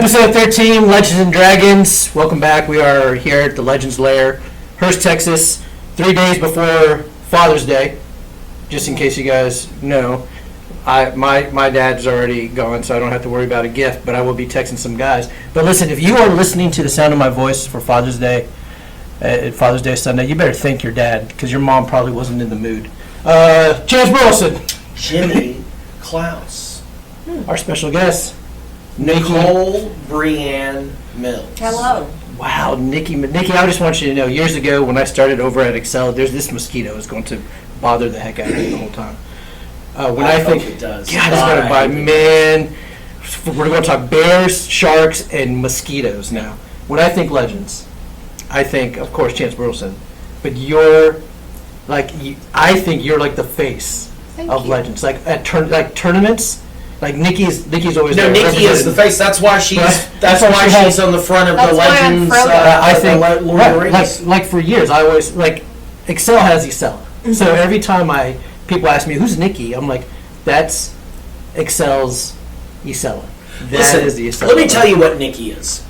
Episode 13, Legends and Dragons. Welcome back. We are here at the Legends Lair, Hurst, Texas, 3 days before Father's Day. Just in case you guys know, my dad's already gone, so I don't have to worry about a gift, but I will be texting some guys. But listen, if you are listening to the sound of my voice for Father's Day, Father's Day Sunday, you better thank your dad, because your mom probably wasn't in the mood. Chance Burleson. Jimmy Klaus. Our special guest. Nicole Brianne Mills. Hello. Wow, Nikki, I just want you to know, years ago when I started over at Excel, there's this mosquito is going to bother the heck out of me the whole time. I think it does. God, it's going to bite, man. We're going to talk bears, sharks, and mosquitoes now. When I think Legends, I think, of course, Chance Burleson, but I think you're like the face of Legends. Like at tournaments. Like Nikki's always no. there. Nikki is the face. That's why she's on the front of the Legends. I think Lord of the Rings. like for years I always like Excel has Excel. Mm-hmm. So every time people ask me who's Nikki, I'm like, that's Excel's Isella. That is the Isella. Let me tell you what Nikki is.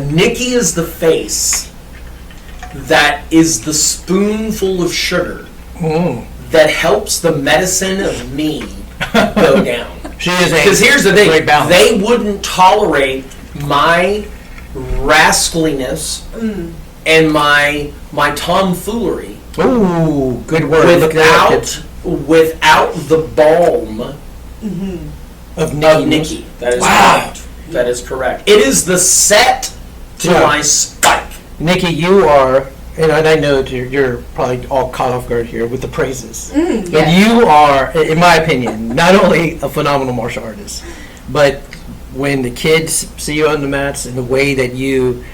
Nikki is the face that is the spoonful of sugar that helps the medicine of me go down. She is because here's the thing: they wouldn't tolerate my rascaliness and my tomfoolery. Ooh, good word. Without the balm of Nikki. That is correct. That is correct. It is the set to my spike. Nikki, you are. And I know that you're probably all caught off guard here with the praises. But you are, in my opinion, not only a phenomenal martial artist, but when the kids see you on the mats and the way that you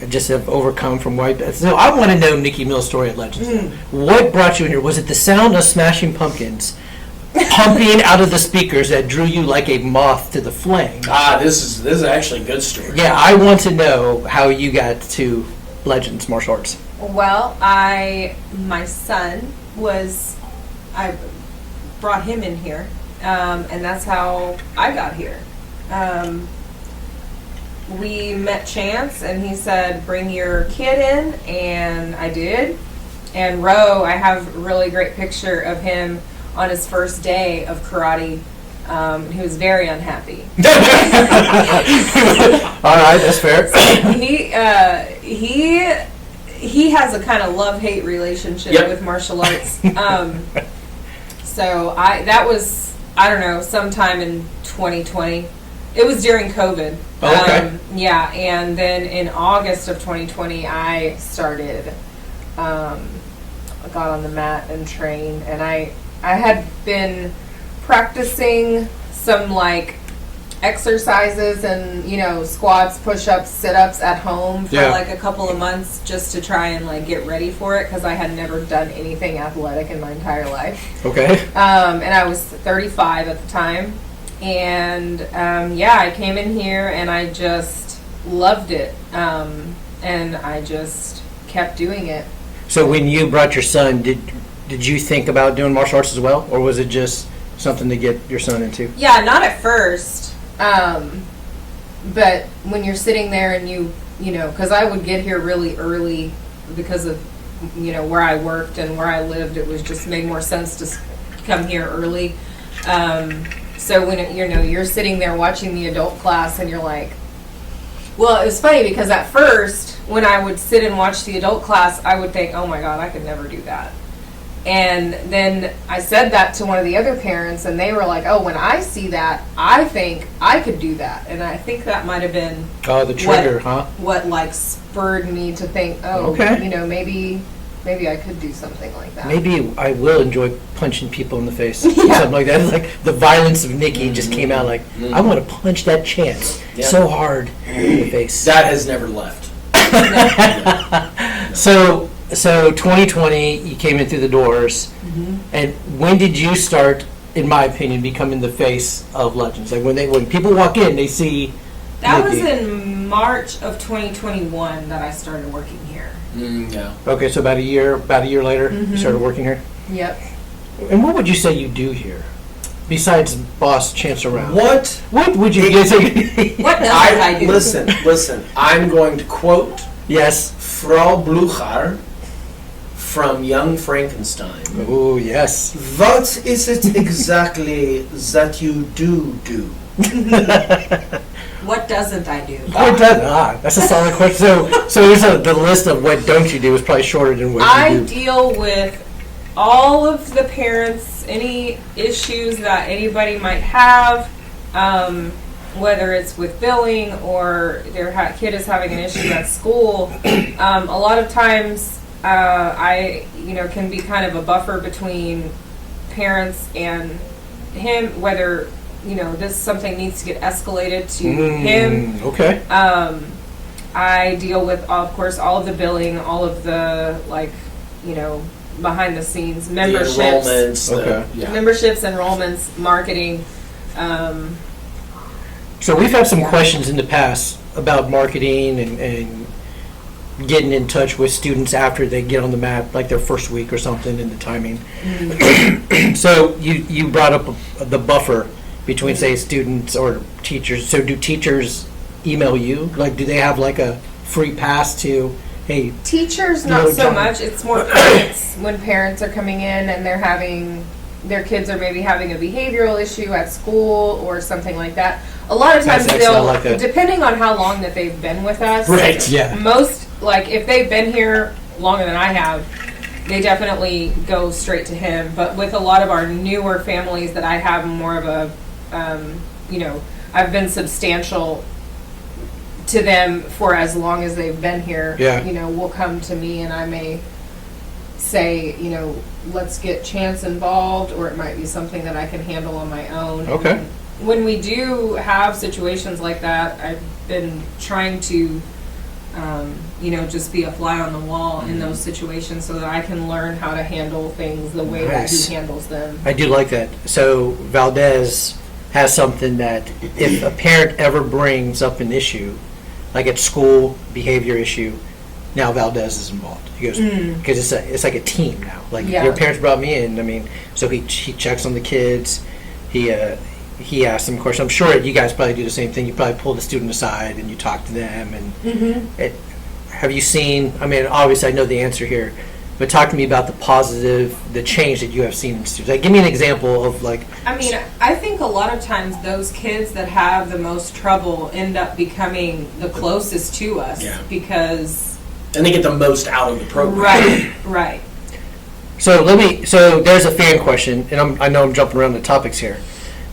just have overcome from white belts. So I want to know Nikki Mills' story at Legends. What brought you in here? Was it the sound of Smashing Pumpkins pumping out of the speakers that drew you like a moth to the flame? This is actually a good story. Yeah, I want to know how you got to Legends martial arts. Well, I brought him in here, and that's how I got here. We met Chance, and he said, bring your kid in, and I did. And Ro, I have a really great picture of him on his first day of karate. He was very unhappy. All right, that's fair. He has a kind of love-hate relationship with martial arts. So that was, I don't know, sometime in 2020. It was during COVID. Oh, okay. Yeah, and then in August of 2020, I started, got on the mat and trained, and I had been practicing some like exercises and squats, push-ups, sit-ups at home for like a couple of months just to try and like get ready for it because I had never done anything athletic in my entire life. Okay. And I was 35 at the time, and I came in here and I just loved it, and I just kept doing it. So when you brought your son, did you think about doing martial arts as well, or was it just something to get your son into? Yeah, not at first. But when you're sitting there and you know, because I would get here really early because of, where I worked and where I lived, it was just made more sense to come here early. So when, you're sitting there watching the adult class and you're like, well, it was funny because at first when I would sit and watch the adult class, I would think, oh my God, I could never do that. And then I said that to one of the other parents, and they were like, oh, when I see that, I think I could do that. And I think that might have been the trigger, what like spurred me to think, maybe I could do something like that. Maybe I will enjoy punching people in the face. Something like that. It's like the violence of Nikki just came out like, I want to punch that Chance so hard in the face. That has never left. No. So 2020, you came in through the doors, and when did you start, in my opinion, becoming the face of Legends? Like when people walk in, they see that Nikki. Was in March of 2021 that I started working here. Yeah. Okay, so about a year later, you started working here. Yep. And what would you say you do here? besides boss Chancellor Round? What What would you guys say? What doesn't I do? Listen. I'm going to quote Yes. Frau Blucher from Young Frankenstein. Oh, yes. What is it exactly that you do? What doesn't I do? What does, that's a solid question. So there's the list of what don't you do is probably shorter than what I you do. deal with all of the parents, any issues that anybody might have, whether it's with billing or their kid is having an issue at school. A lot of times, I can be kind of a buffer between parents and him, whether this something needs to get escalated to him. Okay. I deal with, of course, all of the billing, all of the behind the scenes memberships, memberships, enrollments, marketing. So we've had some questions in the past about marketing and getting in touch with students after they get on the mat, like their first week or something, and the timing. So you brought up the buffer between, say, students or teachers. So do teachers email you? Like, do they have like a free pass to, hey? Teachers, not so much. It's more parents. When parents are coming in and their kids are maybe having a behavioral issue at school or something like that. A lot of times depending on how long that they've been with us. Right, yeah. Most, if they've been here longer than I have, they definitely go straight to him. But with a lot of our newer families that I have more of a, I've been substantial to them for as long as they've been here. Yeah. Will come to me and I may say, let's get Chance involved, or it might be something that I can handle on my own. Okay. And when we do have situations like that, I've been trying to, just be a fly on the wall in those situations so that I can learn how to handle things the way that he handles them. I do like that. So Valdez has something that if a parent ever brings up an issue, like at school, behavior issue, now Valdez is involved. He goes, because it's like a team now. Like your parents brought me in. So he checks on the kids. He asks them questions. I'm sure you guys probably do the same thing. You probably pull the student aside and you talk to them. And have you seen? Obviously I know the answer here, but talk to me about the change that you have seen in students. Like, give me an example of like. I think a lot of times those kids that have the most trouble end up becoming the closest to us because. And they get the most out of the program. Right. So there's a fan question, and I know I'm jumping around the topics here,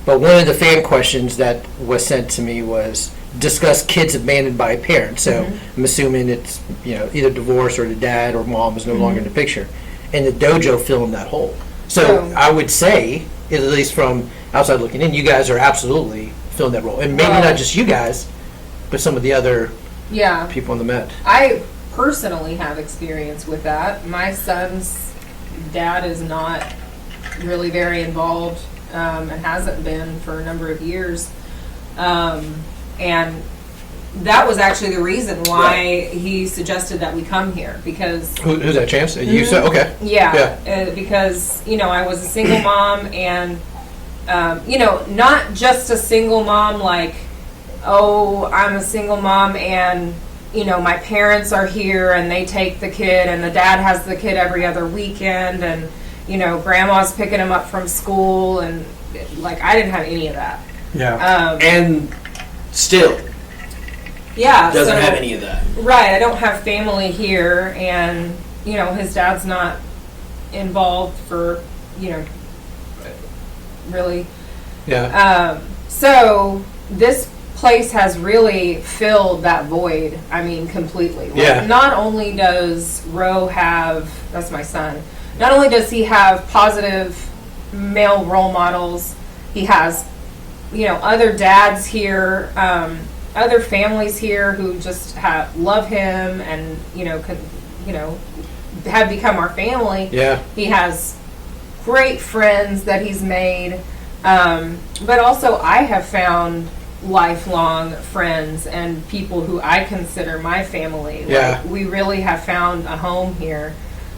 but one of the fan questions that was sent to me was discuss kids abandoned by a parent. So I'm assuming it's either divorce or the dad or mom is no longer in the picture, and the dojo filling that hole. So I would say, at least from outside looking in, you guys are absolutely filling that role, and maybe not just you guys, but some of the other people on the mat. I personally have experience with that. My son's dad is not really very involved and hasn't been for a number of years. And that was actually the reason why he suggested that we come here, because... Who's that, Chance? You said? Okay. Yeah. Because, I was a single mom and, not just a single mom like, oh, I'm a single mom and... my parents are here and they take the kid and the dad has the kid every other weekend and, grandma's picking him up from school and, I didn't have any of that. Yeah. And still. Yeah. Doesn't have any of that. Right. I don't have family here and, his dad's not involved for, really. Yeah. So this place has really filled that void, completely. Yeah. Not only does Ro have, that's my son, not only does he have positive male role models, he has, other dads here, other families here who just love him and, have become our family. Yeah. He has great friends that he's made, but also I have found lifelong friends and people who I consider my family. We really have found a home here,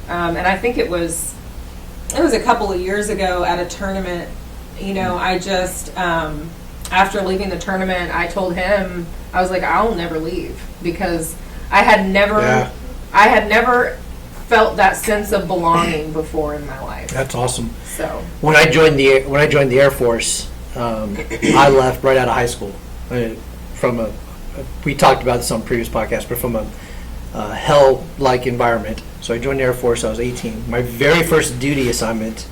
and I think it was a couple of years ago at a tournament. You know, I just, after leaving the tournament, I told him, I was like, I'll never leave, because I had never felt that sense of belonging before in my life. That's awesome. So When I joined the Air Force, I left right out of high school we talked about this on previous podcasts, but from a hell-like environment. So I joined the Air Force. I was 18. My very first duty assignment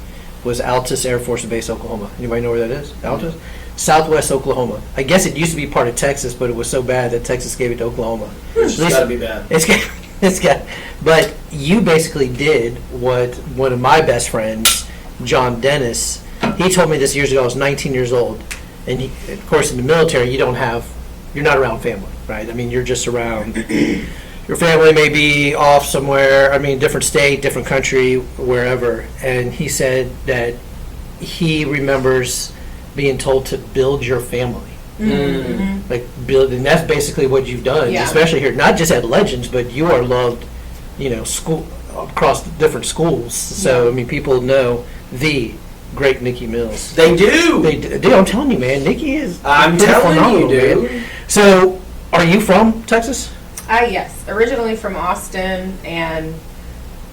was Altus Air Force Base, Oklahoma. Anybody know where that is? Altus, Southwest Oklahoma. I guess it used to be part of Texas, but it was so bad that Texas gave it to Oklahoma. It's got to be bad. It's got. But you basically did what one of my best friends, John Dennis, he told me this years ago. I was 19 years old, and of course in the military you're not around family, right? I mean, you're just around. Your family may be off somewhere. I mean, different state, different country, wherever. And he said that he remembers being told to build your family. Mm-hmm. Like build, and that's basically what you've done, especially here. Not just at Legends, but you are loved, school across different schools. So I mean, people know the great Nikki Mills. They do. Dude, I'm telling you, man, Nikki is. I'm telling you, dude. Man. So, are you from Texas? Yes, originally from Austin, and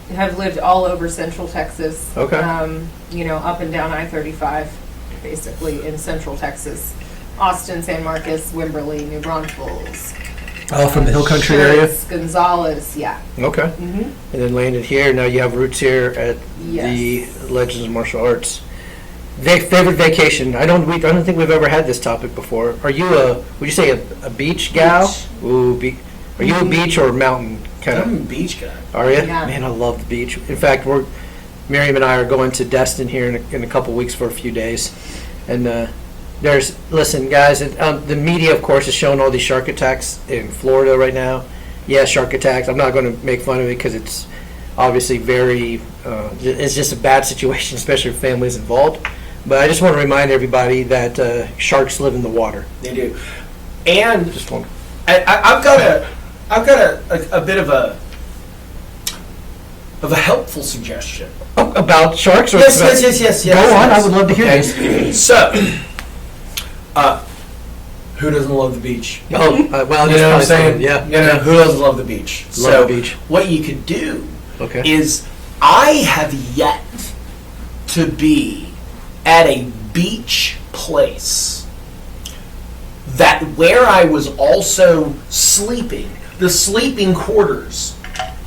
have lived all over Central Texas. Okay. Up and down I-35, basically in Central Texas. Austin, San Marcos, Wimberley, New Braunfels. Oh, from the Hill Country area? Gonzales, yeah. Okay. Mm-hmm. And then landed here. Now you have roots here at Yes. the Legends of Martial Arts. Favorite vacation? I don't think we've ever had this topic before. Are you would you say a beach gal? Beach. Ooh, are you a beach or a mountain kind I'm a of? beach guy. Are you? Yeah. Man, I love the beach. In fact, Miriam and I are going to Destin here in a couple weeks for a few days, and listen, guys. The media, of course, is showing all these shark attacks in Florida right now. Yeah, shark attacks. I'm not going to make fun of it because it's obviously very. It's just a bad situation, especially if families involved. But I just want to remind everybody that sharks live in the water. They do, and Just one. I've got a bit of a helpful suggestion. Oh, about sharks? Or Yes. Go on. I would love to hear this. So, who doesn't love the beach? Oh, well, You know what I'm saying? Yeah. Who doesn't love the beach? Love the beach. What you could do Okay. is, I have yet to be at a beach place that where I was also sleeping, the sleeping quarters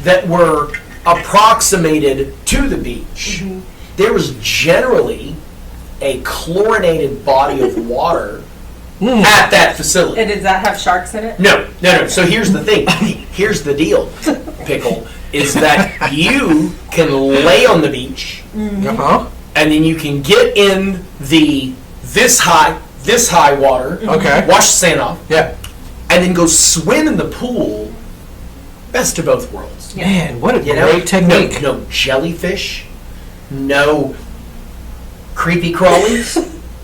that were approximated to the beach, there was generally a chlorinated body of water at that facility. And does that have sharks in it? No. So here's the thing. Here's the deal, Pickle, is that you can lay on the beach, Uh-huh. and then you can get in this high water, Okay. wash the sand off, Yeah. and then go swim in the pool. Best of both worlds. Man, what a You know? great technique. No jellyfish, no creepy crawlies.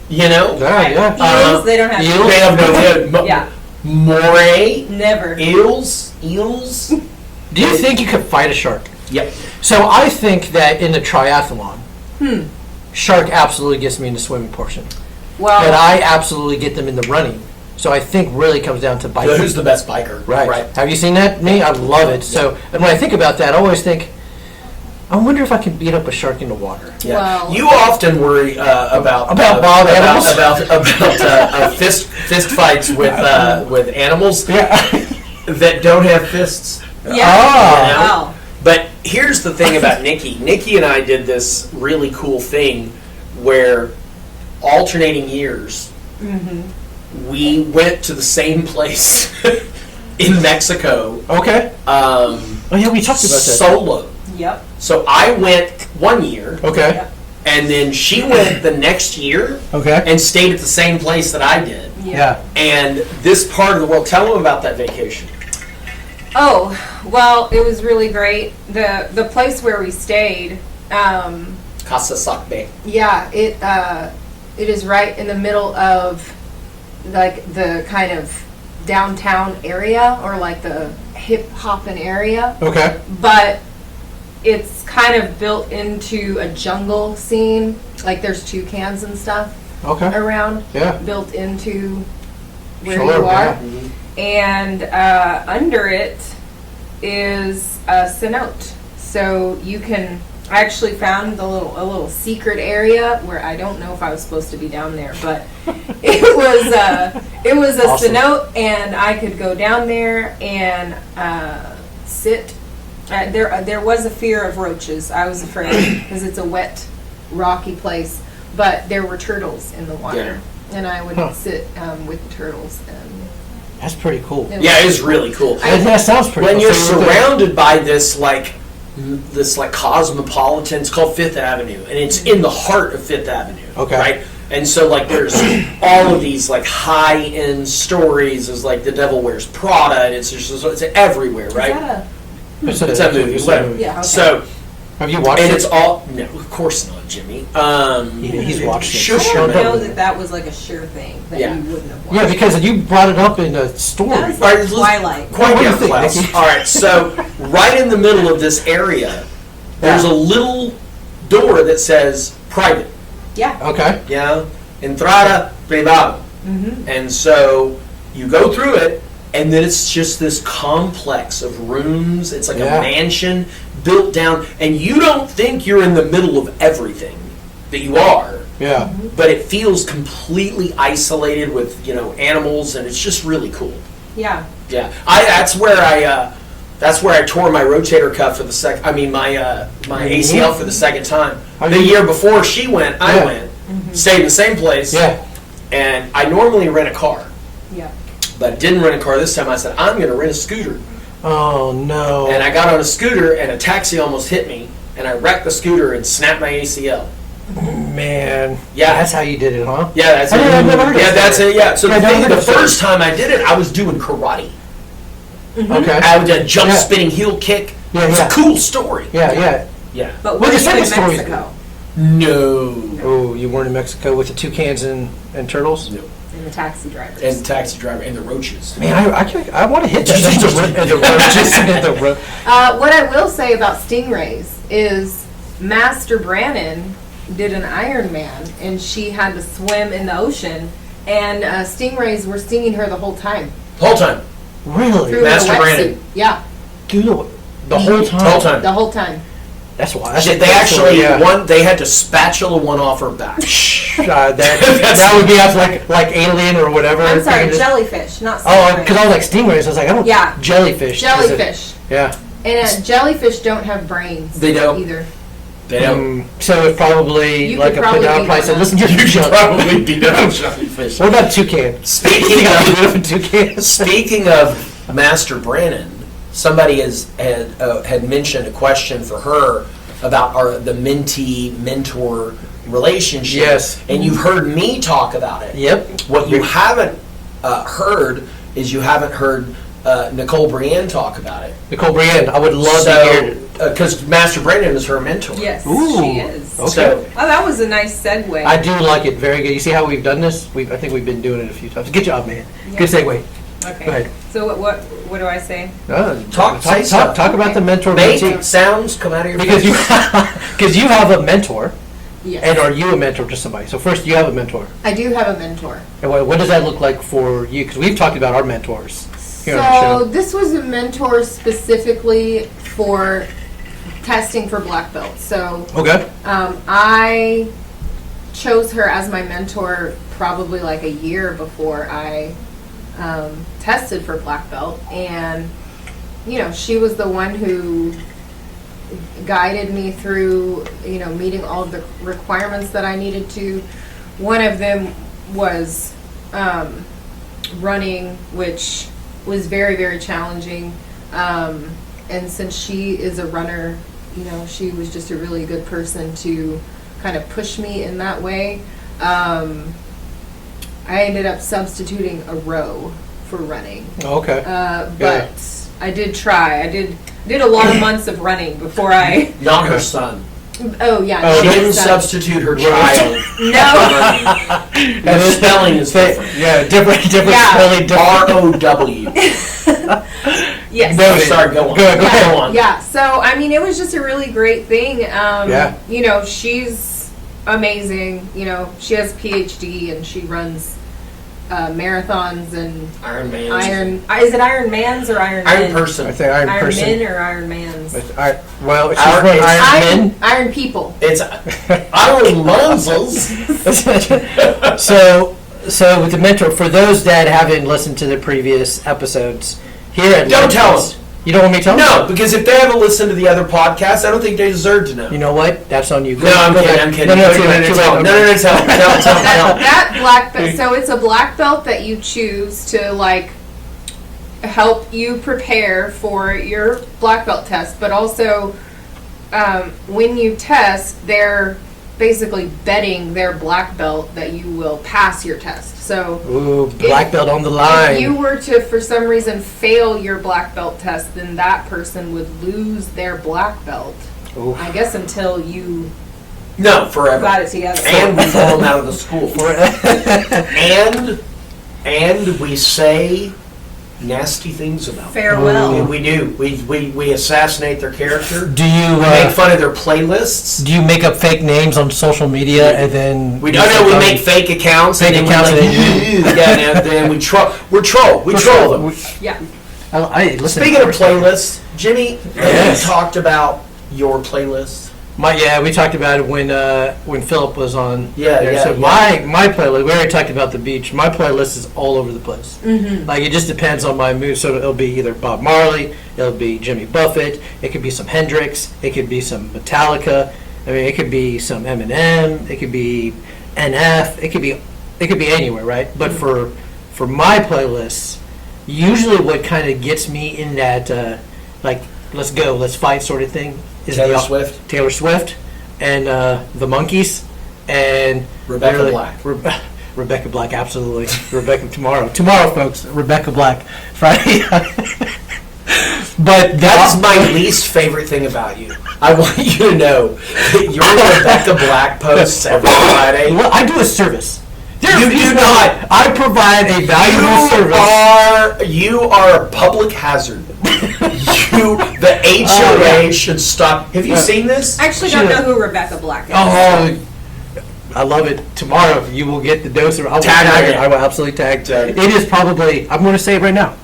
Yeah. Eels, they don't have eels? They have no Yeah. moray, Never. eels. Do you think you could fight a shark? Yep. So I think that in the triathlon, shark absolutely gets me in the swimming portion. Well, But I absolutely get them in the running. So I think really comes down to biking. Who's the best biker? Right. Have you seen that? Me? I love it. So, and when I think about that, I always think, I wonder if I can beat up a shark in the water. Yeah. Well- You often worry about wild animals? about fist fights with animals that don't have fists. yeah. Ah. Wow. But here's the thing about Nikki. Nikki and I did this really cool thing where alternating years, we went to the same place in Mexico. Okay. Oh yeah, we talked about that. Solo. Yep. So I went 1 year, Okay. Yep. and then she went the next year Okay. and stayed at the same place that I did. Yeah. And this part of the world, tell them about that vacation. Oh, well, it was really great. The place where we stayed, Casa Sacbe. yeah, it is right in the middle of like the kind of downtown area, or like the hip hoppin' area, Okay. but it's kind of built into a jungle scene. Like there's toucans and stuff. Okay. around, Yeah. built into where Sure, you are. yeah. And under it is a cenote. So you can. I actually found a little secret area where I don't know if I was supposed to be down there, but it was a Awesome. cenote, and I could go down there and sit. There was a fear of roaches. I was afraid because it's a wet, rocky place. But there were turtles in the water, and I would sit with the turtles. And That's pretty cool. Yeah, it is really cool. That sounds pretty When cool. you're So surrounded by this cosmopolitan, it's called Fifth Avenue, and it's in the heart of Fifth Avenue. Okay. Right? And so like there's all of these like high end stories as like The Devil Wears Prada, and it's just it's everywhere, right? Is that It's a movie. It's a whatever. movie. Yeah. Okay. So Have you watched and it? it's all no, of course not, Jimmy. He's watched it. Sure, I sure. don't know no. that was like a sure thing that Yeah. you wouldn't have watched. Yeah, because you brought it up in a story. That was All right, like let's- Twilight. Quite What do you down, think, Klaus. Nikki? All right, so right in the middle of this area, there's a little door that says private. Yeah. Okay. Yeah, entrada privada. Mm-hmm. And so you go through it, and then it's just this complex of rooms. It's like Yeah. a mansion built down, and you don't think you're in the middle of everything that you are, Yeah. but it feels completely isolated with animals, and it's just really cool. Yeah. Yeah, that's where I tore my rotator cuff for the my ACL for the second time. How The do you- year before she went, I Yeah. went, stayed in the same place. Yeah. And I normally rent a car, Yeah. but I didn't rent a car this time. I said, I'm going to rent a scooter. Oh no. And I got on a scooter, and a taxi almost hit me, and I wrecked the scooter and snapped my ACL. Man. Yeah. That's how you did it, huh? Yeah, that's it. I've never heard of Yeah, that. that's it. Yeah. So Yeah, the I've never heard the of that. first time I did it, I was doing karate. Okay. I would jump, Yeah. spinning heel kick. Yeah, It's yeah. a cool story. Yeah, yeah. Yeah. But Well, were the you in second story- Mexico? No. Oh, you weren't in Mexico with the toucans and turtles? No. And the taxi drivers. And the taxi driver and the roaches. Man, I want to hit that. And the roaches and the What I will say about stingrays is Master Brannon did an Ironman, and she had to swim in the ocean, and stingrays were stinging her the whole time. The whole time. Really? Through Master her wetsuit. Brannon. Yeah, Dude, the whole time? The whole time. the whole time. That's why. That's They that's actually yeah. they had to spatula one off her back. That would be after like Alien or whatever. I'm sorry, Thing it is. jellyfish, not Oh, stingrays. because I was like stingrays. I was like, I don't. Yeah. Jellyfish. Jellyfish. Yeah. And jellyfish don't have brains. They don't. either. They don't. So it's probably You like could a put probably down be price. one And listen to You your could jelly. probably beat up jellyfish. What about toucan? Speaking of toucan. Speaking of Master Brannon, somebody had mentioned a question for her about the mentee mentor relationship. Yes. And you've heard me talk about it. Yep. What you haven't heard is you haven't heard Nicole Brienne talk about it. Nicole Brienne, I would love to hear it. Because Master Brandon is her mentor. Yes, Ooh, she is. okay. So, Oh, that was a nice segue. I do like it. Very good. You see how we've done this? I think we've been doing it a few times. Good job, man. Yeah. Good segue. Okay. Go ahead. So what do I say? Talk about the mentor make mentee. sounds come out of your Because face. you have a mentor, Yes. and are you a mentor to somebody? So first, you have a mentor, I do have a mentor. and what does that look like for you? Because we've talked about our mentors here on the So show. this was a mentor specifically for testing for black belts. So Okay. I chose her as my mentor probably like a year before I tested for black belt, and she was the one who guided me through meeting all of the requirements that I needed to. One of them was running, which was very, very challenging, and since she is a runner, she was just a really good person to kind of push me in that way. I ended up substituting a row for running. Okay. But I did try. I did a lot of months of running before I. Not her son. Oh yeah. Oh, She no, didn't son. substitute her child. No. The spelling is different. Yeah, different Yeah. spelling, different. ROW. Yes. No, Sorry, go on. Go Go on. Yeah. So I mean, it was just a really great thing. Yeah. She's amazing. You know, she has a PhD and she runs marathons and Iron Man. Is it Iron Man's or Iron Iron Men? Person. I say Iron Person. Men or Iron Man's? Well, she's Iron- run it's Iron Men. Iron people. It's Iron Man's. So with the mentor, for those that haven't listened to the previous episodes, here at Don't tell Mentors- them. You don't want me to tell them? No, because if they haven't listened to the other podcasts, I don't think they deserve to know. You know what? That's on you. No, I'm kidding. No, tell them. That black belt. So it's a black belt that you choose to like help you prepare for your black belt test, but also when you test, they're basically betting their black belt that you will pass your test. So Ooh, black belt on the line. if you were to, for some reason, fail your black belt test, then that person would lose their black belt. Oof. I guess until you No, forever. got it together. And we throw them out of the school. and we say nasty things about them. Farewell. We do. We assassinate their character. Do you We make fun of their playlists. do you make up fake names on social media and then We make fake accounts. Fake and accounts then we and like, yeah, and then we troll. We troll them. Yeah. Listen, Speaking of playlists, Jimmy, have Yes. you talked about your playlist? we talked about it when Philip was on. Yeah, there. yeah, So yeah. my playlist. We already talked about the beach. My playlist is all over the place. Mm-hmm. Like it just depends on my mood. So it'll be either Bob Marley, it'll be Jimmy Buffett, it could be some Hendrix, it could be some Metallica. I mean, it could be some Eminem, it could be NF, it could be anywhere, right? But for my playlists, usually what kind of gets me in that like let's go, let's fight sort of thing is Taylor Swift and the Monkees and Rebecca Black. Rebecca Black, absolutely. Tomorrow, folks. Rebecca Black, Friday. But That's my least favorite thing about you. I want you to know that your Rebecca Black posts every Friday. Well, I do a service. You do not. I provide a valuable service. You are a public hazard. The HOA should stop. Have you seen this? I actually don't know who Rebecca Black is. Oh, I love it. Tomorrow you will get the dose of. I will Tag it. I will absolutely tag. It is probably. I'm going to say it right now.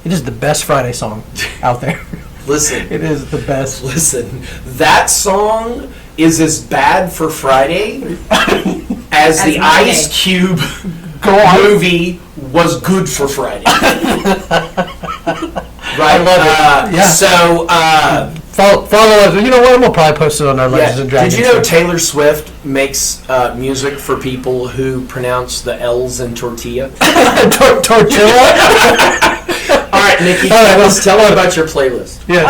It is the best Friday song out there. Listen. It is the best. Listen. That song is as bad for Friday as the Monday. Ice Cube movie was good for Friday. Right? I love it. Yeah. So, Follow us. You know what? I'm going to probably post it on our Legends and Dragons. did you know Taylor Swift makes music for people who pronounce the L's in tortilla? Tortilla? All right, Nikki, tell me about your playlist. Yes.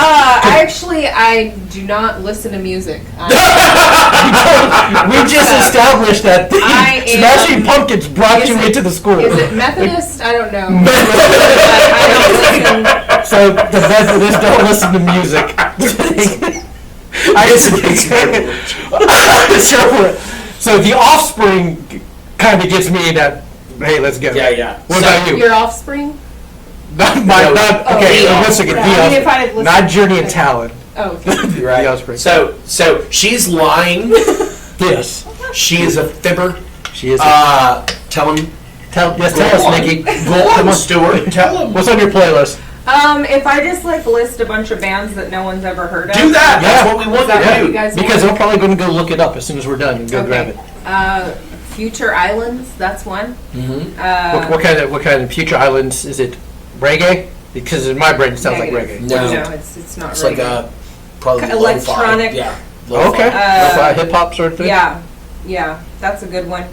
I do not listen to music. We just established that I am- Smashing Pumpkins brought you into the school. Is it Methodist? I don't know. But I don't listen. So the Methodists don't listen to music. So the Offspring kind of gets me that. Hey, let's go. Yeah. What about you? Your Offspring? Okay, The let's look at I mean, if I had the listened- not Journey and Talon. Oh, okay. Right. The Offspring. So she's lying. Yes, She is a fibber. she is. Tell him. Tell us, Nikki. Go on, Stuart. Tell him. What's on your playlist? If I just like list a bunch of bands that no one's ever heard of. Do that. That's Yeah. what we want Is that to what do. you guys Because want? I'm probably going to go look it up as soon as we're done and go grab it. Future Islands, that's one. Mm-hmm. What kind of Future Islands is it? Reggae? Because in my brain it sounds like reggae. No. It's not It's reggae. like a probably Electronic. Lo-fi. Yeah. Lo-fi. Okay. Hip hop sort of thing. Yeah, that's a good one.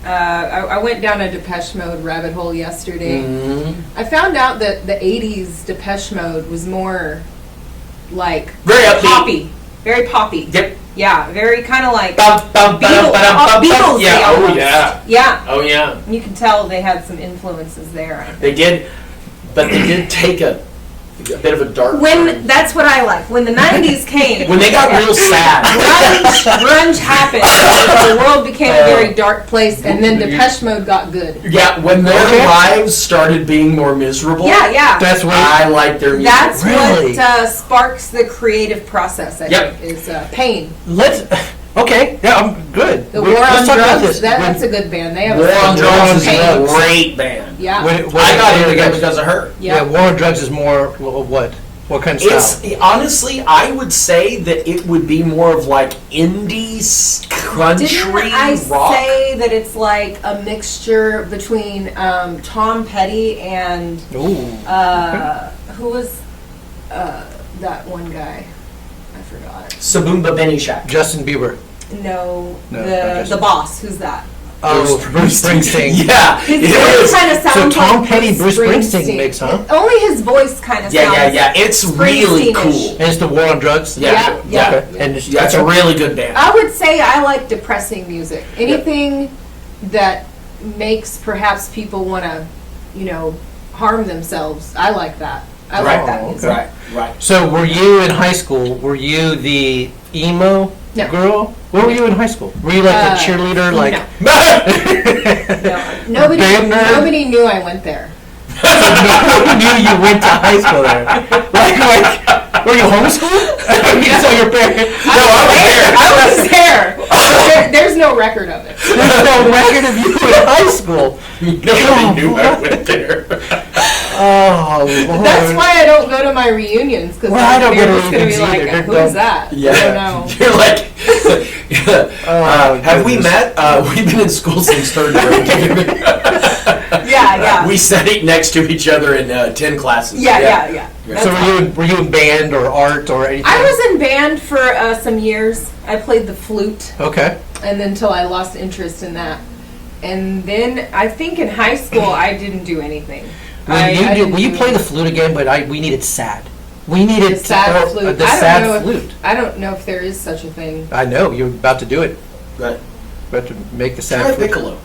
I went down a Depeche Mode rabbit hole yesterday. Mm-hmm. I found out that the 80s Depeche Mode was more like Very upbeat. poppy. Very poppy. Yep. Yeah, very kind of like Bum, bum, Beatles- Beatles-y Yeah. Oh almost. yeah. Yeah, Oh yeah. you can tell they had some influences there. I think. They did, but they did take a bit of a dark When turn. that's what I like. When the 90s came, When they got real sad. grunge happened. The world became a very dark place, and then Depeche Mode got good. Yeah, when their lives started being more miserable. Yeah. That's what. I like their music. That's Really? what sparks the creative process. I Yep. think is pain. Let's Okay, yeah, I'm good. The We- War let's on talk about Drugs, this. that's a good band. They have War a on song Drugs is called a Pain. great band. Yeah. I got into them because of her. Yeah, War on Drugs is more of what? What kind of style? It's honestly, I would say that it would be more of like indie country Didn't I rock. say that it's like a mixture between Tom Petty and Ooh. who was that one guy? I forgot. Sabumba Benishak. Justin Bieber. No, No, not the Justin. boss. Who's that? Oh, Bruce Springsteen. Yeah, His it voice is. kind of So sounds Tom like Petty, Bruce Springsteen mix, huh? Only his voice kind of Yeah, sounds. yeah, yeah. It's really cool. Springsteen-ish. And it's the War on Drugs? Yeah, Yeah. Okay. And Yeah, it's a really good band. I would say I like depressing music. Anything that makes perhaps people want to, harm themselves. I like that. I like that Oh, music. okay. Right, right. So were you in high school, were you the emo No. girl? Where were you in high school? Were you like the cheerleader? Like, No. Nobody, Band nerd? nobody knew I went there. Who knew you went to high school there? Like, were you homeschooled? You saw your parents. I was there. There's no record of it. There's no record of you in high school. Nobody knew I went there. Oh, Lord. That's why I don't go to my reunions because Well, I don't they're go to just going to be reunions like, either. who They're is that? Yeah. I don't know. You're like, have we goodness. met? We've been in school since third grade. Yeah. We sat next to each other in 10 classes. Yeah. So were you in band or art or anything? I was in band for some years. I played the flute, Okay. and then until I lost interest in that. And then I think in high school I didn't do anything. Will you play the flute again? But we needed sad. We needed the sad flute? The sad flute. I don't know if there is such a thing. I know you're about to do it. Right. About to make the sad Try flute. piccolo.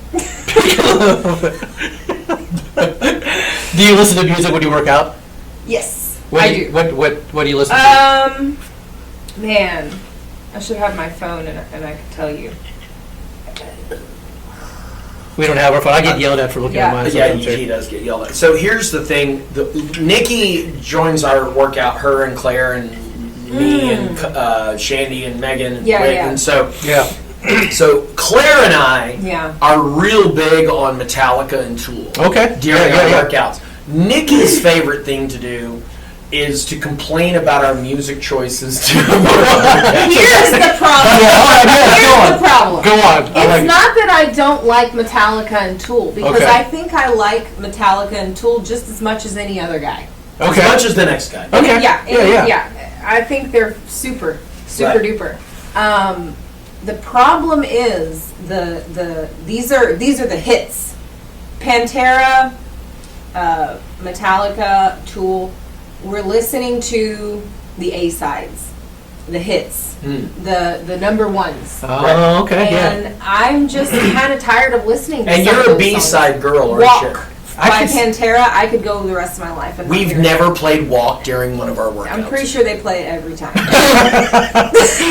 Do you listen to music when you work out? Yes, What I do you, do. What do you listen to? Man, I should have my phone and I could tell you. We don't have our phone. I get yelled at for looking at mine. Yeah, sometimes, he does get yelled at. So here's the thing: Nikki joins our workout. Her and Claire and me and Shandy and Megan and Yeah, Rick. yeah. And so, Yeah. so Claire and I Yeah. are real big on Metallica and Tool. Okay. During Yeah. our workouts, Nikki's favorite thing to do is to complain about our music choices. Here's the problem. Here's the problem. Go on. It's not that I don't like Metallica and Tool because Okay. I think I like Metallica and Tool just as much as any other guy. As Okay. much as the next guy. Okay. Yeah. I think they're super Right. duper. The problem is these are the hits. Pantera, Metallica, Tool. We're listening to the A-sides, the hits, the number ones. Oh, okay. Yeah. And I'm just kind of tired of listening to And some you're of a those B-side songs. girl, aren't Walk you? by Pantera, I could go the rest of my life. And not We've hear it. never played Walk during one of our workouts. I'm pretty sure they play it every time.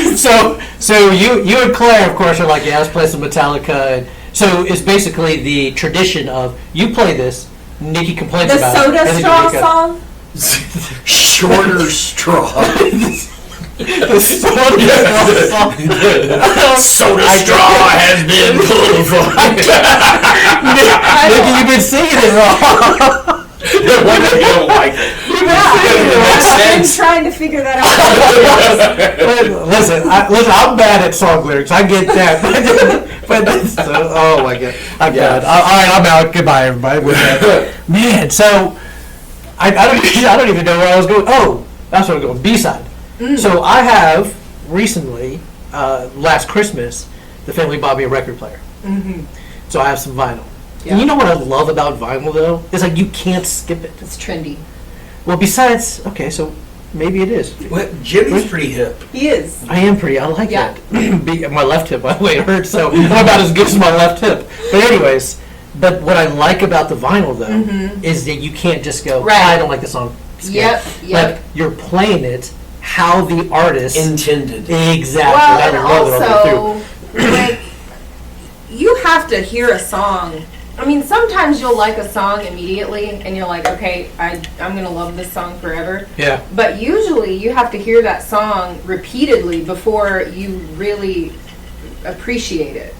So you and Claire, of course, are like, yeah, let's play some Metallica. And so it's basically the tradition of you play this, Nikki complains The about Soda it. and then you Straw wake up. song? Shorter straw. The Soda Straw song. Soda straw has been pulled for. Nikki, you've been singing it wrong. What if you don't like it? It makes I've been sense. trying to figure that out. Listen, I'm bad at song lyrics. I get that, but oh my god, I'm Yeah. bad. All right, I'm out. Goodbye, everybody. With that, man. So I don't even know where I was going. Oh, that's where I'm going. B-side. So I have recently, last Christmas, the family bought me a record player. So I have some vinyl. Yeah. And you know what I love about vinyl though? It's like you can't skip it. It's trendy. Well, besides, okay, so maybe it is. Jimmy's pretty hip. He is. I am pretty. I like Yeah. that. My left hip, by the way, it hurts. So I'm about as good as my left hip. But anyways, but what I like about the vinyl though is that you can't just go, Right. I don't like the song. Skip. Yep. Like you're playing it how the artist Intended. exactly. Well, I and love it all the way through. also, like, you have to hear a song. I mean, sometimes you'll like a song immediately, and you're like, okay, I'm going to love this song forever. Yeah. But usually, you have to hear that song repeatedly before you really appreciate it.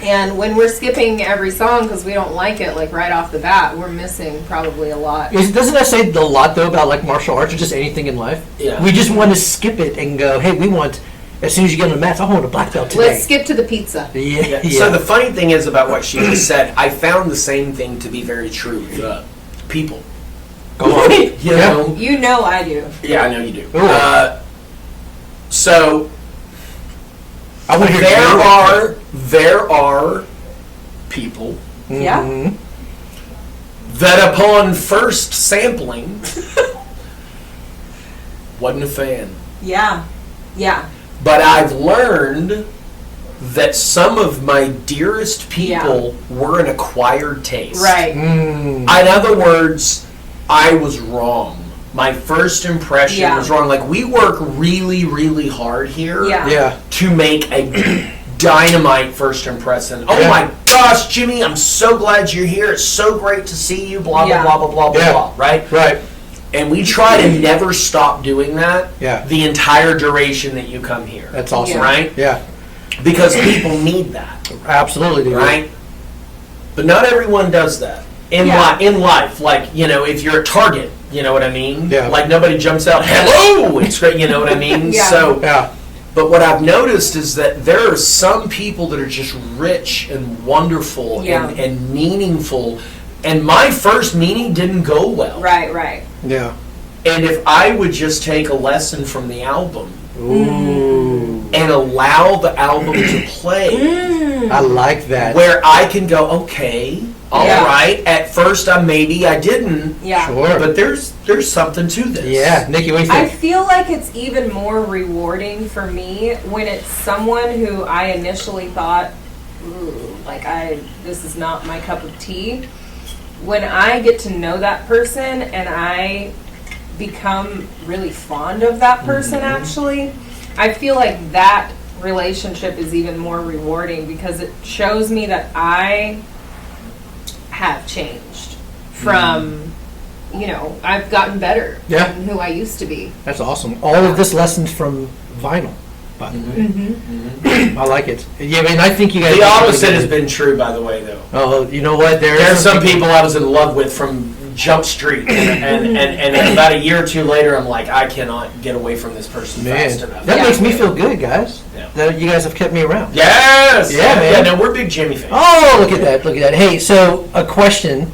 And when we're skipping every song because we don't like it, like right off the bat, we're missing probably a lot. Doesn't that say a lot though about like martial arts or just anything in life? Yeah. We just want to skip it and go, hey, we want, as soon as you get on the mats, I want a black belt today. Let's skip to the pizza. Yeah. So the funny thing is about what she just said, I found the same thing to be very true with people. Go on. You know? You know I do. Yeah, I know you do. Ooh. So I want to hear there are people Yeah. that upon first sampling wasn't a fan. Yeah. Yeah. But I've learned that some of my dearest people were an acquired taste. Right. In other words, I was wrong. My first impression was wrong. Like, we work really, really hard here to make a dynamite first impression. Oh my gosh, Jimmy, I'm so glad you're here. It's so great to see you, blah, blah, blah, blah, blah, blah, blah, right? Right. And we try to never stop doing that the entire duration that you come here. That's awesome. Right? Yeah. Because people need that. Absolutely. Dude. Right? But not everyone does that. In life, like, you know, if you're at Target, you know what I mean? Yeah. Like, nobody jumps out, hello! It's great, you know what I mean? So, but what I've noticed is that there are some people that are just rich and wonderful and meaningful. And my first meeting didn't go well. Right, right. Yeah. And if I would just take a lesson from the album Ooh. and allow the album to play, I like that. where I can go, okay, all right. At first, I didn't. Yeah. Sure. But there's something to this. Yeah, Nikki, what do you I think? feel like it's even more rewarding for me when it's someone who I initially thought, ooh, like this is not my cup of tea. When I get to know that person and I become really fond of that person, actually, I feel like that relationship is even more rewarding because it shows me that I have changed from, you know, I've gotten better than who I used to be. That's awesome. All of this lessons from vinyl, by the way. I like it. Yeah, I mean, I think you guys. The opposite has been true, by the way, though. Oh, you know what? There are some people I was in love with from Jump Street, and about a year or two later, I'm like, I cannot get away from this person fast enough. That makes me feel good, guys. That you guys have kept me around. Yes! Yeah, man. Yeah, no, we're big Jimmy fans. Oh, look at that. Look at that. Hey, so a question.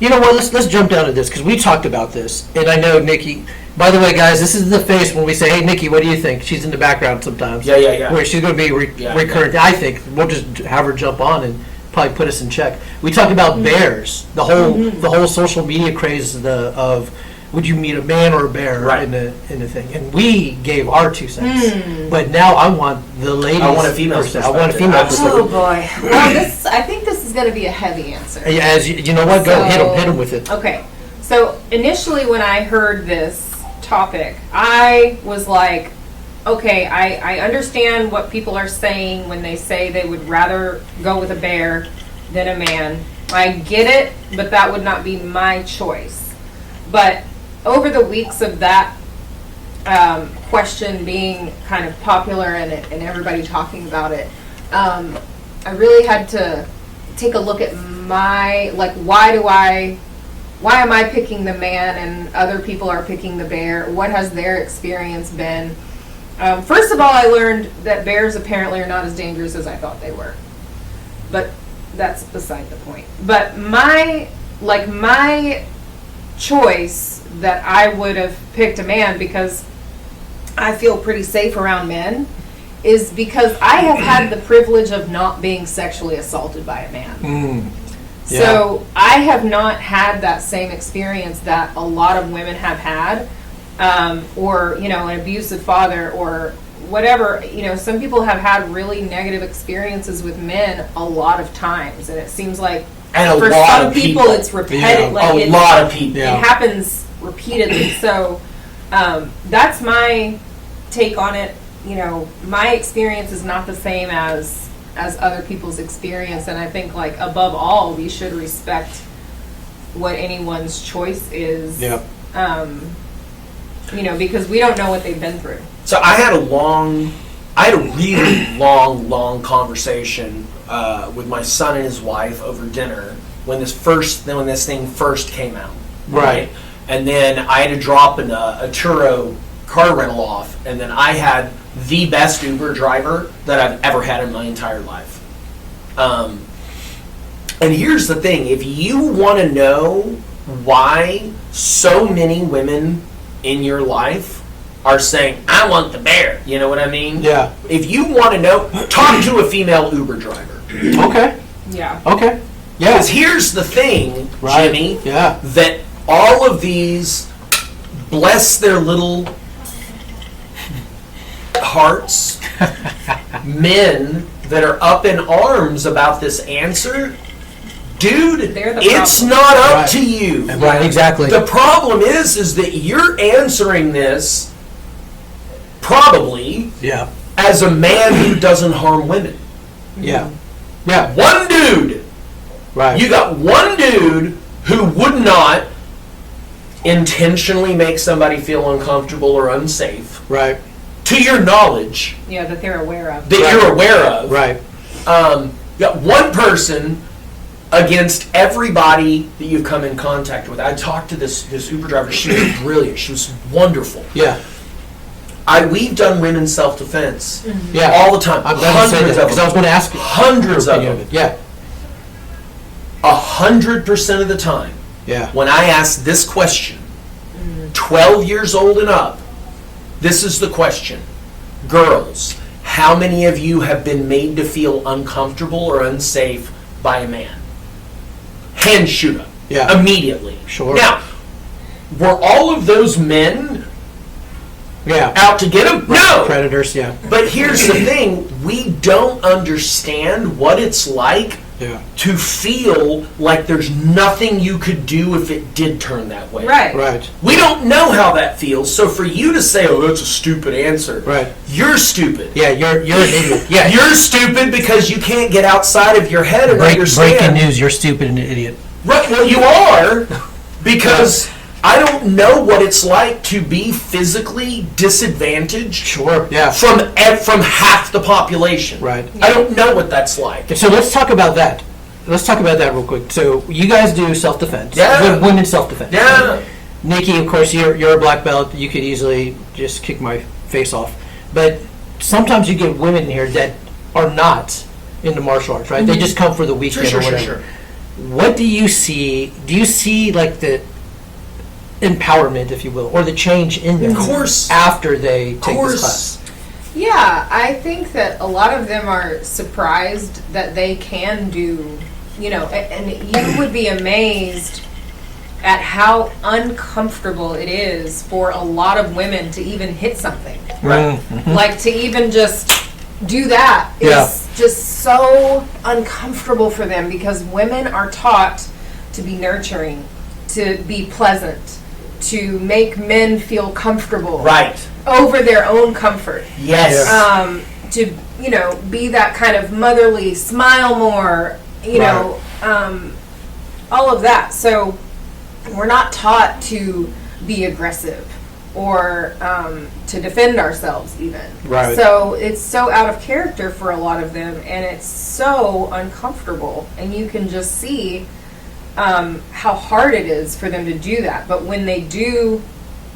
You know what? Let's jump down to this because we talked about this. And I know Nikki. By the way, guys, this is the face when we say, hey, Nikki, what do you think? She's in the background sometimes. Yeah. Where she's going to be recurrent. I think we'll just have her jump on and probably put us in check. We talked about bears, the whole social media craze of would you meet a man or a bear in the thing, and we gave our 2 cents. But now I want the ladies. I want a female perspective. I want a female perspective. Oh boy. Well, I think this is going to be a heavy answer. Yeah, as you know what, go hit them with it. Okay, so initially when I heard this topic, I was like, okay, I understand what people are saying when they say they would rather go with a bear than a man. I get it, but that would not be my choice. But over the weeks of that question being kind of popular and everybody talking about it, I really had to take a look at my, like, why am I picking the man and other people are picking the bear? What has their experience been? First of all, I learned that bears apparently are not as dangerous as I thought they were. But that's beside the point. But my choice that I would have picked a man because I feel pretty safe around men is because I have had the privilege of not being sexually assaulted by a man. So I have not had that same experience that a lot of women have had, or, you know, an abusive father or whatever. You know, some people have had really negative experiences with men a lot of times, and it seems like for some people it's repetitive. Like a lot of people. It happens repeatedly. So that's my take on it. You know, my experience is not the same as other people's experience, and I think, like, above all, we should respect what anyone's choice is. You know, because we don't know what they've been through. So I had a long I had a really long conversation with my son and his wife over dinner when this thing first came out. Right. And then I had to drop a Turo car rental off, and then I had the best Uber driver that I've ever had in my entire life. And here's the thing: if you want to know why so many women in your life are saying, "I want the bear," you know what I mean? Yeah. If you want to know, talk to a female Uber driver. Okay. Yeah. Okay. Yeah. Because here's the thing, Right. Jimmy, Yeah. that all of these, bless their little hearts, men that are up in arms about this answer, dude, They're the it's problem. not up Right. to you. Right. Exactly. The problem is that you're answering this probably Yeah. as a man who doesn't harm women. Yeah. Yeah. One dude. Right. You got one dude who would not intentionally make somebody feel uncomfortable or unsafe, Right. to your knowledge, Yeah, that they're aware of. that Right. you're aware of. Right. You got one person against everybody that you've come in contact with. I talked to this Uber driver. She was brilliant. She was wonderful. Yeah. We've done women's self-defense Yeah. all the time. I'm glad you said Hundreds that of because I was them. going to ask you. Hundreds your of opinion them. Yeah. 100% of the time, Yeah. when I ask this question, 12 years old and up, this is the question. Girls, how many of you have been made to feel uncomfortable or unsafe by a man? Hand shoot up. Yeah. Immediately. Sure. Now, were all of those men Yeah. out to get him? No! Predators. Yeah. But here's the thing. We don't understand what it's like Yeah. to feel like there's nothing you could do if it did turn that way. Right. Right. We don't know how that feels, so for you to say, "Oh, that's a stupid answer," Right. you're stupid. Yeah. You're an idiot. Yeah. You're stupid because you can't get outside of your head and understand. Breaking news. You're stupid and an idiot. Right, well, you are, because I don't know what it's like to be physically disadvantaged Sure. Yeah. from half the population. Right. I don't know what that's like. So let's talk about that. Let's talk about that real quick. So you guys do self-defense. Yeah. Women's self-defense. Yeah. Nikki, of course, you're a black belt. You could easily just kick my face off. But sometimes you get women in here that are not into martial arts, right? They just come for the weekend or whatever. What do you see? Do you see like the empowerment, if you will, or the change in them? Of course. After they take Of this course. class. Yeah, I think that a lot of them are surprised that they can do, and you would be amazed at how uncomfortable it is for a lot of women to even hit something. Right. Like to even just do that is Yeah. just so uncomfortable for them because women are taught to be nurturing, to be pleasant, to make men feel comfortable Right. over their own comfort. Yes. To be that kind of motherly, smile more, all of that. So we're not taught to be aggressive or to defend ourselves even. Right. So it's so out of character for a lot of them, and it's so uncomfortable, and you can just see how hard it is for them to do that. But when they do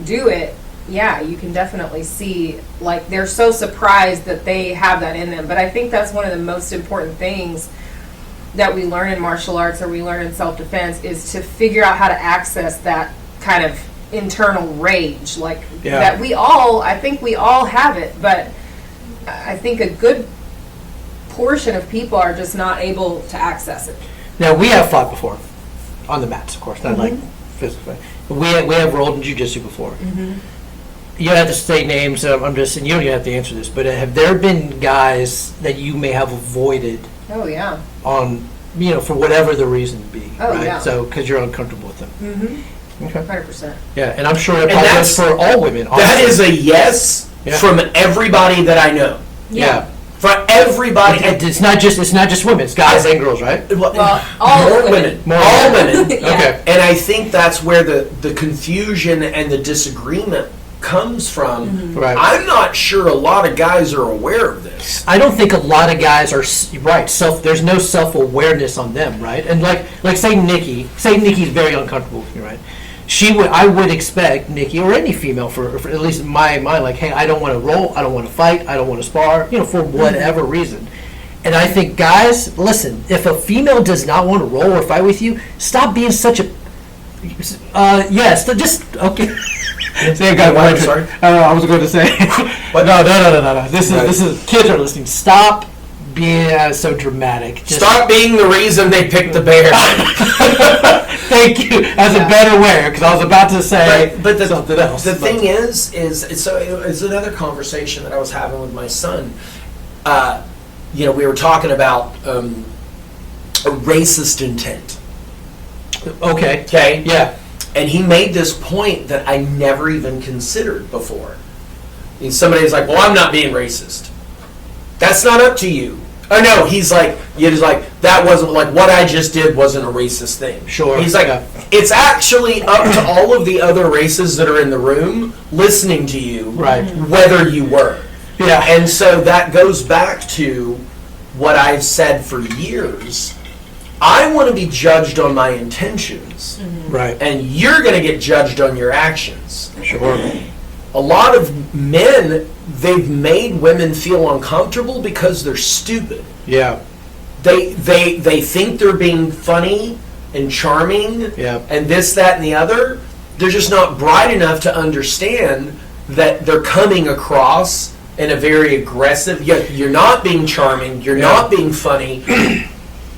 it, yeah, you can definitely see, like, they're so surprised that they have that in them. But I think that's one of the most important things that we learn in martial arts, or we learn in self-defense, is to figure out how to access that kind of internal rage, like that I think we all have it, but I think a good portion of people are just not able to access it. Now we have fought before, on the mats, of course, not like physically. We have rolled in jiu-jitsu before. You don't have to say names. I'm just, and you don't even have to answer this. But have there been guys that you may have avoided Oh yeah. on, for whatever the reason be? Oh, right? yeah. So because you're uncomfortable with them. Okay. 100%. Yeah, and I'm sure that And probably that's- goes for all women. That honestly. is a yes Yeah. from everybody that I know. Yeah. For everybody. It's not just women. It's guys and girls, right? Well, all more women. More all women. women. Yeah. Okay. And I think that's where the confusion and the disagreement comes from. Right. I'm not sure a lot of guys are aware of this. I don't think a lot of guys are right. There's no self-awareness on them, right? And like say Nikki's very uncomfortable with me, right? I would expect Nikki or any female for at least in my mind, like, hey, I don't want to roll, I don't want to fight, I don't want to spar, for whatever reason. And I think guys, listen, if a female does not want to roll or fight with you, stop being such a just okay. Same guy. What? Sorry. I was going to say. What? No. This is kids are listening. Stop being so dramatic. Stop being the reason they picked the bear. Thank you. That's a better way, because I was about to say but something else. The thing is so it's another conversation that I was having with my son. We were talking about a racist intent. Okay. Okay. Yeah. And he made this point that I never even considered before. And somebody's like, "Well, I'm not being racist." That's not up to you. Oh no, he's like, that wasn't like what I just did wasn't a racist thing. Sure. He's like, it's actually up to all of the other races that are in the room listening to you, right? Whether you were. Yeah. And so that goes back to what I've said for years. I want to be judged on my intentions. Right. And you're going to get judged on your actions. Sure. A lot of men, they've made women feel uncomfortable because they're stupid. Yeah. They think they're being funny and charming and this, that, and the other. They're just not bright enough to understand that they're coming across in a very aggressive, you're not being charming, you're not being funny.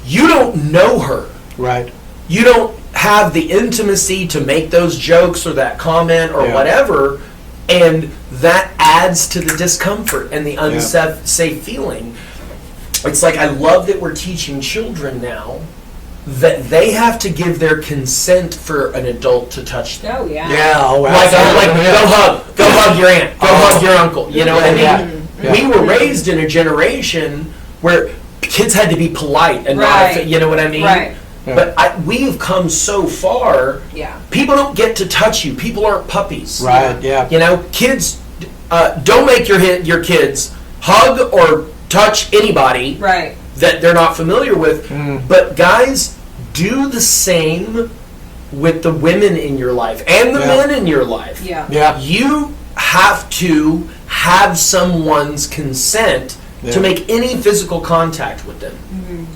You don't know her. Right. You don't have the intimacy to make those jokes or that comment or whatever, and that adds to the discomfort and the unsafe feeling. It's like, I love that we're teaching children now that they have to give their consent for an adult to touch them. Oh yeah. Yeah. Oh, Go hug your aunt, go hug your uncle. You know what I mean? Yeah. We were raised in a generation where kids had to be polite and not, you know what I mean? Right. But we've come so far. Yeah. People don't get to touch you. People aren't puppies. Right. Yeah. Kids don't make your kids hug or touch anybody that they're not familiar with. But guys, do the same with the women in your life and the men in your life. Yeah. Yeah. You have to have someone's consent to make any physical contact with them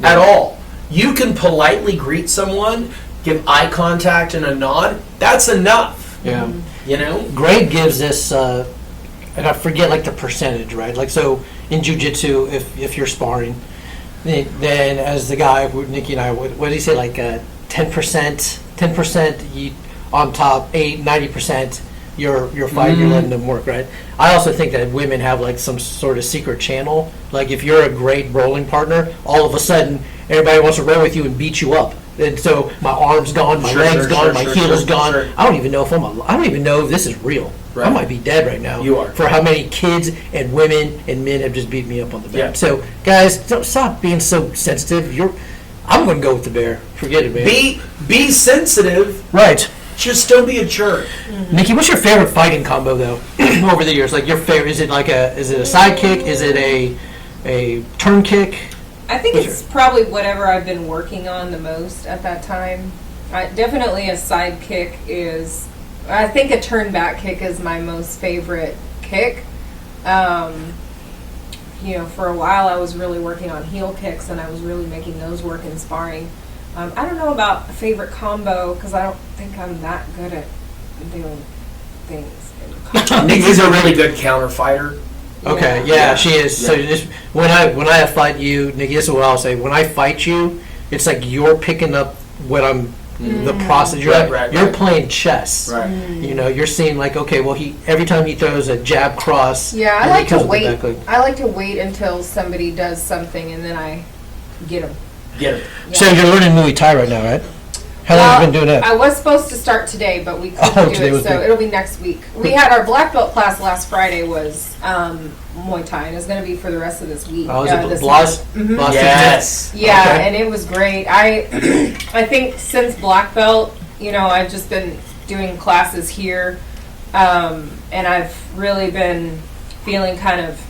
at all. You can politely greet someone, give eye contact and a nod. That's enough. Yeah. Greg gives this, and I forget like the percentage, right? Like, so in jiu-jitsu, if you're sparring, then as the guy, Nikki and I, what did he say, like 10% on top, 90% you're fighting, you're letting them work, right? I also think that women have like some sort of secret channel. Like if you're a great rolling partner, all of a sudden everybody wants to roll with you and beat you up. And so my arm's gone, my leg's gone, my heel is gone. I don't even know if I don't even know if this is real. Right. I might be dead right now. You are. For how many kids and women and men have just beat me up on the bed. Yeah. So guys, don't stop being so sensitive. I'm going to go with the bear. Forget it, man. Be sensitive. Right. Just don't be a jerk. Nikki, what's your favorite fighting combo though? Over the years, like your favorite, is it a side kick? Is it a turn kick? I think it's probably whatever I've been working on the most at that time. Definitely a side kick is. I think a turn back kick is my most favorite kick. For a while I was really working on heel kicks, and I was really making those work in sparring. I don't know about a favorite combo because I don't think I'm that good at doing things. Nikki's a really good counter fighter. Okay, yeah, she is. Yeah. So just, when I fight you, Nikki, this is what I'll say. When I fight you, it's like you're picking up what I'm the process. You're playing chess. Right. You're seeing like, okay, well, every time he throws a jab cross. Yeah, I like to wait. I like to wait until somebody does something and then I get them. Get it. Yeah. So you're learning Muay Thai right now, right? How long have you been doing that? I was supposed to start today, but we couldn't do it, so it'll be next week. We had our black belt class last Friday was Muay Thai, and it's going to be for the rest of this week. Oh, is it Blas? Yes. Yeah, okay. And it was great. I think since black belt, I've just been doing classes here And I've really been feeling kind of,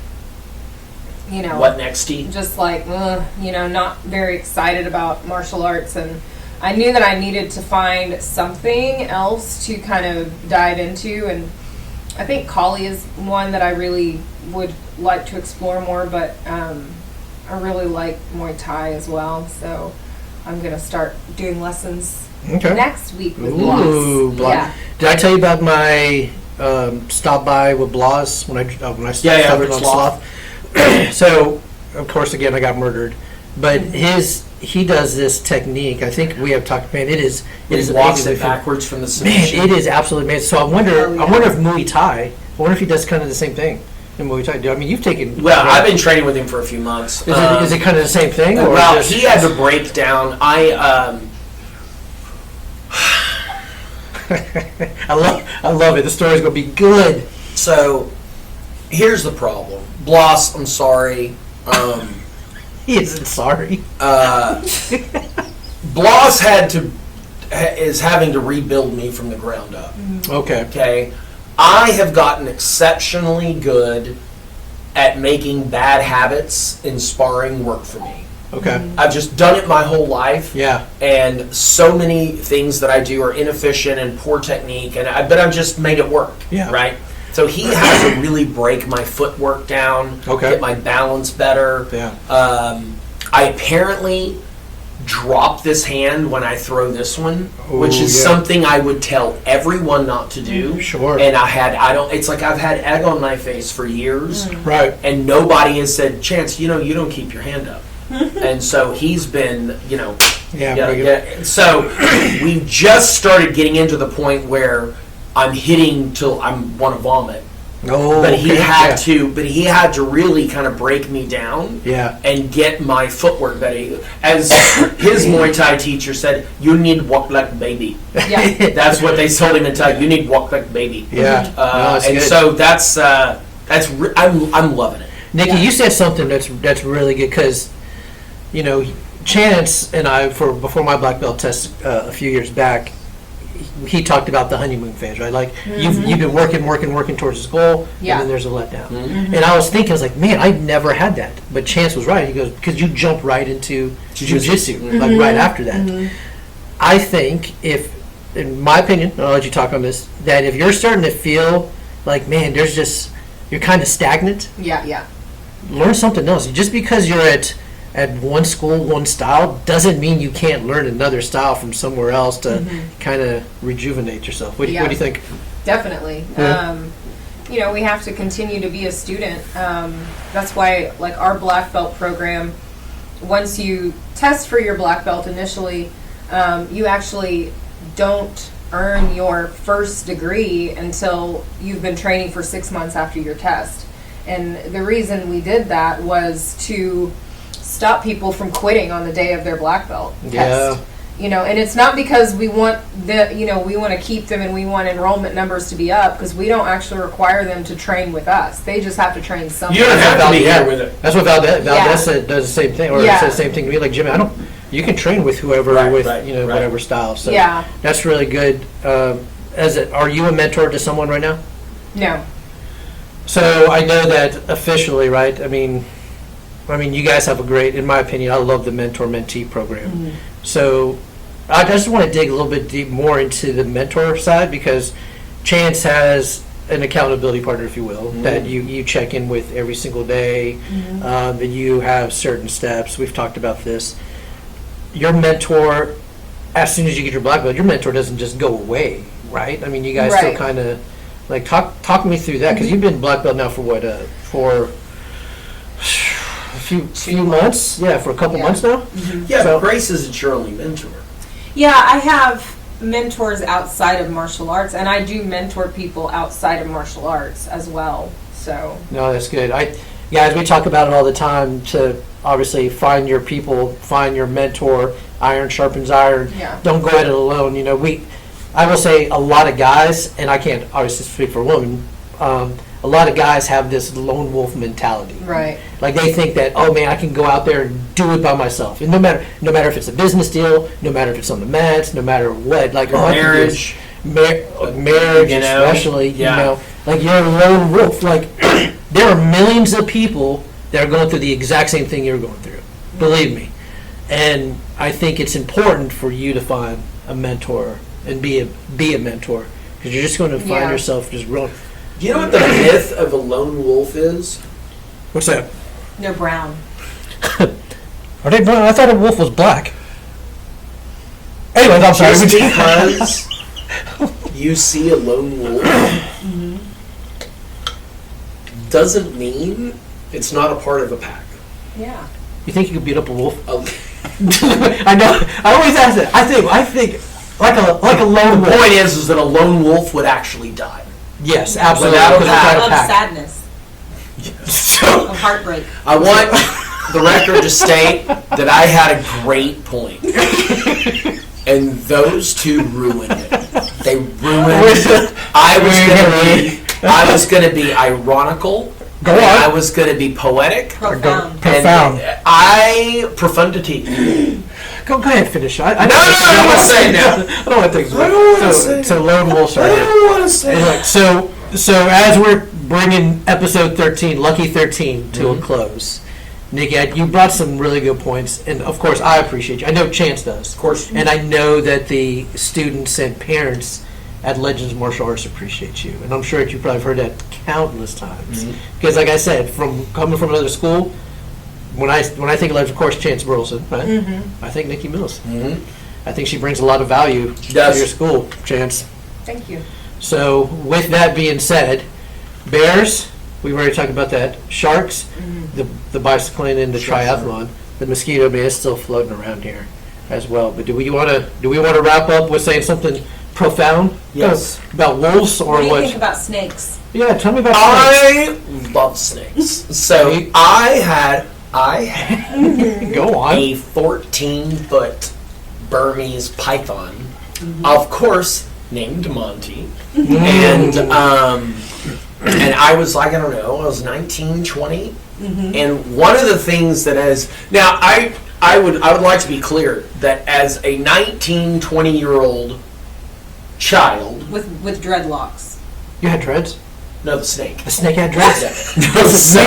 What next, Steve? just like, not very excited about martial arts. And I knew that I needed to find something else to kind of dive into. And I think Kali is one that I really would like to explore more, but I really like Muay Thai as well. So I'm going to start doing lessons next week with Ooh, Bloss. Yeah. Did I tell you about my stop by with Bloss when I started on Sloth? So, of course, again, I got murdered. But he does this technique. I think we have talked. Man, it is walks amazing. it backwards from the Man, submission. it is absolutely amazing. So I wonder if Muay Thai. I wonder if he does kind of the same thing in Muay Thai. I mean, you've taken. Well, I've been training with him for a few months. Is it kind of the same thing? Or well, he had to break down. I love it. The story's gonna be good. So, here's the problem. Bloss, I'm sorry. He isn't sorry. Bloss is having to rebuild me from the ground up. Okay. Okay. I have gotten exceptionally good at making bad habits in sparring work for me. Okay. I've just done it my whole life. Yeah. And so many things that I do are inefficient and poor technique, but I've just made it work. Yeah. Right? So he has to really break my footwork down, get my balance better. Yeah. I apparently drop this hand when I throw this one, which Ooh, is something I would tell everyone not to do. Sure. And it's like I've had egg on my face for years. Right. And nobody has said, Chance, you don't keep your hand up. And so he's been, Yeah. So we just started getting into the point where I'm hitting till I want to vomit. Oh, But he had to really kind of break me down. Yeah. And get my footwork better. As his Muay Thai teacher said, you need walk like baby. Yeah. That's what they told him in Thai. You need walk like baby. Yeah. And good. so I'm loving it. Nikki, you said something that's really good because, Chance and I, before my black belt test a few years back, he talked about the honeymoon phase, right? Like you've been working towards his goal, and then there's a letdown. And I was thinking, I was like, man, I never had that. But Chance was right. He goes, because you jump right into jiu-jitsu, like right after that. I think in my opinion, and I'll let you talk on this, that if you're starting to feel like, man, you're kind of stagnant. Yeah. Learn something else. Just because you're at one school, one style, doesn't mean you can't learn another style from somewhere else to kind of rejuvenate yourself. What do you think? Definitely. Yeah. We have to continue to be a student. That's why, like, our black belt program, once you test for your black belt initially, you actually don't earn your first degree until you've been training for 6 months after your test. And the reason we did that was to stop people from quitting on the day of their black belt test. And it's not because we want we want to keep them and we want enrollment numbers to be up, because we don't actually require them to train with us. They just have to train somewhere. You don't have to be here with it. That's what Valdez said, does the same thing, or says the same thing to me. Like, Jimmy, you can train with whoever, whatever style. So that's really good. Are you a mentor to someone right now? No. So I know that officially, right? I mean, you guys have a great, in my opinion, I love the mentor-mentee program. So I just want to dig a little bit more into the mentor side, because Chance has an accountability partner, if you will, that you check in with every single day, that you have certain steps. We've talked about this. Your mentor, as soon as you get your black belt, your mentor doesn't just go away, right? I mean, you guys still kind of, like, talk me through that, because you've been black belt now for what, for a few months? Yeah, for a couple months now? Yeah, so Grace isn't your only mentor. Yeah, I have mentors outside of martial arts, and I do mentor people outside of martial arts as well. So no, that's good. Guys, we talk about it all the time, to obviously find your people, find your mentor. Iron sharpens iron. Yeah. Don't go at it alone. I will say a lot of guys, and I can't obviously speak for women, a lot of guys have this lone wolf mentality. Right. Like, they think that, oh man, I can go out there and do it by myself. And no matter if it's a business deal, no matter if it's on the mats, no matter what, like, marriage. marriage, You know? especially, Yeah. you know, like you're a lone wolf. Like there are millions of people that are going through the exact same thing you're going through. Believe me. And I think it's important for you to find a mentor and be a mentor, because you're just going to find Yeah. yourself just real. You know what the myth of a lone wolf is? What's that? They're brown. Are they brown? I thought a wolf was black. Anyways, I'm sorry. Just because you see a lone wolf doesn't mean it's not a part of a pack. Yeah. You think you could beat up a wolf? A- I know. I always ask that. I think like a lone The wolf. point is that a lone wolf would actually die. Yes, absolutely. Without a because pack. without a Of pack. sadness. So, Of heartbreak. I want the record to state that I had a great point, and those two ruined it. They ruined it. I was gonna be ironical. Go and on. I was gonna be poetic. Profound. Profound. And profundity. Go ahead, finish. I No, I don't wanna say it now. I don't want to think. I don't wanna say it. So lone wolves are here. want to say Anyway, so as we're bringing episode 13, Lucky 13, to a close, Nikki, you brought some really good points, and of course I appreciate you. I know Chance does. Of course. And I know that the students and parents at Legends Martial Arts appreciate you. And I'm sure that you probably have heard that countless times. Because like I said, from coming from another school, when I think of Legends, of course, Chance Burleson, right? I think Nikki Mills. I think she brings a lot of value to does. your school, Chance. Thank you. So with that being said, bears, we've already talked about that. Sharks, the bicycling and the triathlon. The mosquito man is still floating around here as well. But do we want to wrap up with saying something profound? Yes. About wolves or What do you what? think about snakes? Yeah, tell me about snakes. I love snakes. So I had Go on. a 14-foot Burmese python, of course, named Monty. And I was like, I don't know, I was 19, 20. And one of the things that now I would like to be clear that as a 19, 20-year-old child, With dreadlocks. You had dreads? no, the snake. The snake had dreads? So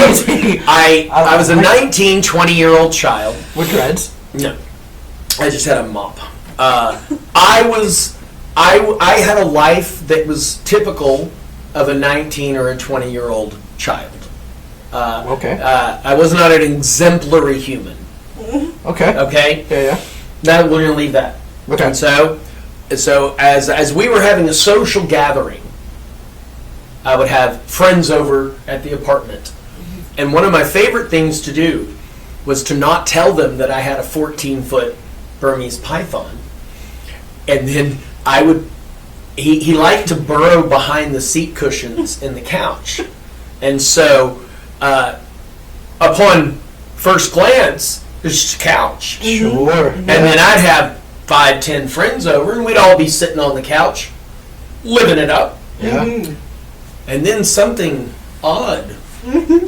I was a 19, 20-year-old child. With dreads? No, I just had a mop. I had a life that was typical of a 19 or a 20-year-old child. Okay. I was not an exemplary human. Okay. Okay. Yeah. Now we're gonna leave that. Okay. And so as we were having a social gathering, I would have friends over at the apartment, and one of my favorite things to do was to not tell them that I had a 14-foot Burmese python, and then I would. He liked to burrow behind the seat cushions in the couch, and so upon first glance, it's just a couch. Sure. And then I'd have 5, 10 friends over, and we'd all be sitting on the couch, living it up. Yeah. And then something odd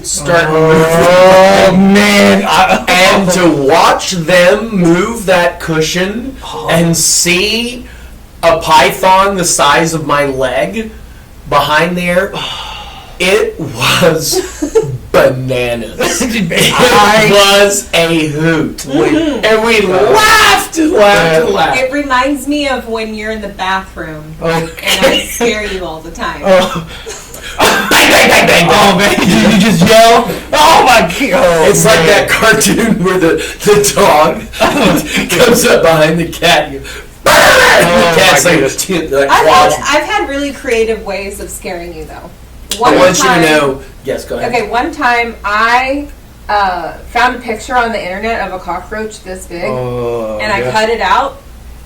started Oh moving. man! And to watch them move that cushion and see a python the size of my leg behind there, it was bananas. It was a hoot. And we laughed and laughed and laughed. It reminds me of when you're in the bathroom and I scare you all the time. Bang, bang, bang, bang, bang. Oh man! Did you just yell? Oh my god! It's like that cartoon where the dog comes up behind the cat. And the cat's my like I've had really creative ways of scaring you though. I want you to know. Yes, go ahead. Okay, one time I found a picture on the internet of a cockroach this big, and I cut it out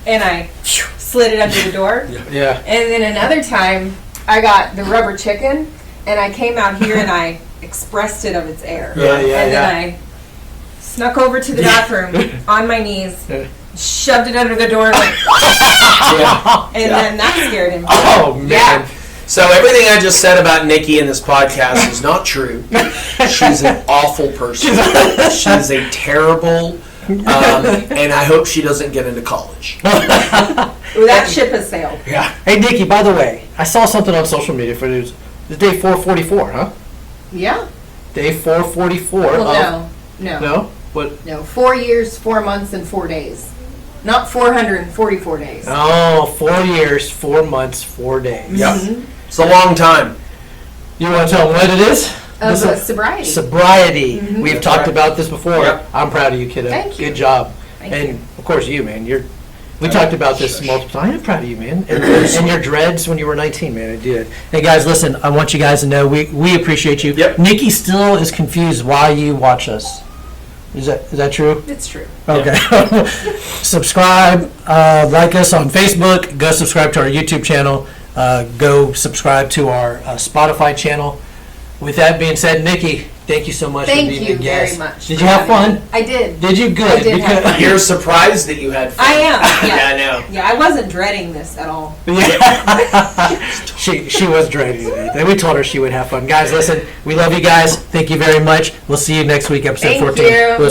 and I slid it under the door. Yeah. And then another time I got the rubber chicken and I came out here and I expressed it of its air. Yeah. And then I snuck over to the bathroom on my knees, shoved it under the door, and went, and then that scared him. Oh man! Yeah. So everything I just said about Nikki in this podcast is not true. She's an awful person. She's a terrible, and I hope she doesn't get into college. Well, that ship has sailed. Yeah. Hey, Nikki, by the way, I saw something on social media for news. It's day 444, huh? Yeah. Day 444. Well, no. No? What? No, 4 years, 4 months, and 4 days. Not 444 days. Oh, 4 years, 4 months, 4 days. Yep. It's a long time. You want to tell them what it is? Of This- sobriety. Sobriety. Mhm. We've That's talked right. about this before. Yep. I'm proud of you, kiddo. Thank you. Good job. Thank and you. of course, you, man. We talked about this Shush. multiple times. I'm proud of you, man. And your dreads when you were 19, man. I did. Hey, guys, listen. I want you guys to know we appreciate you. Yep. Nikki still is confused why you watch us. Is that true? It's true. Okay. Subscribe, like us on Facebook. Go subscribe to our YouTube channel. Go subscribe to our Spotify channel. With that being said, Nikki, thank you so much for Thank being you a guest. very much. Did for you have having fun? me. I did. Did you? Good. I did have fun. You're surprised that you had fun. I am. Yeah. Yeah, I know. Yeah, I wasn't dreading this at all. Yeah. she was dreading it. And we told her she would have fun. Guys, listen, we love you guys. Thank you very much. We'll see you next week, episode Thank 14. you. We'll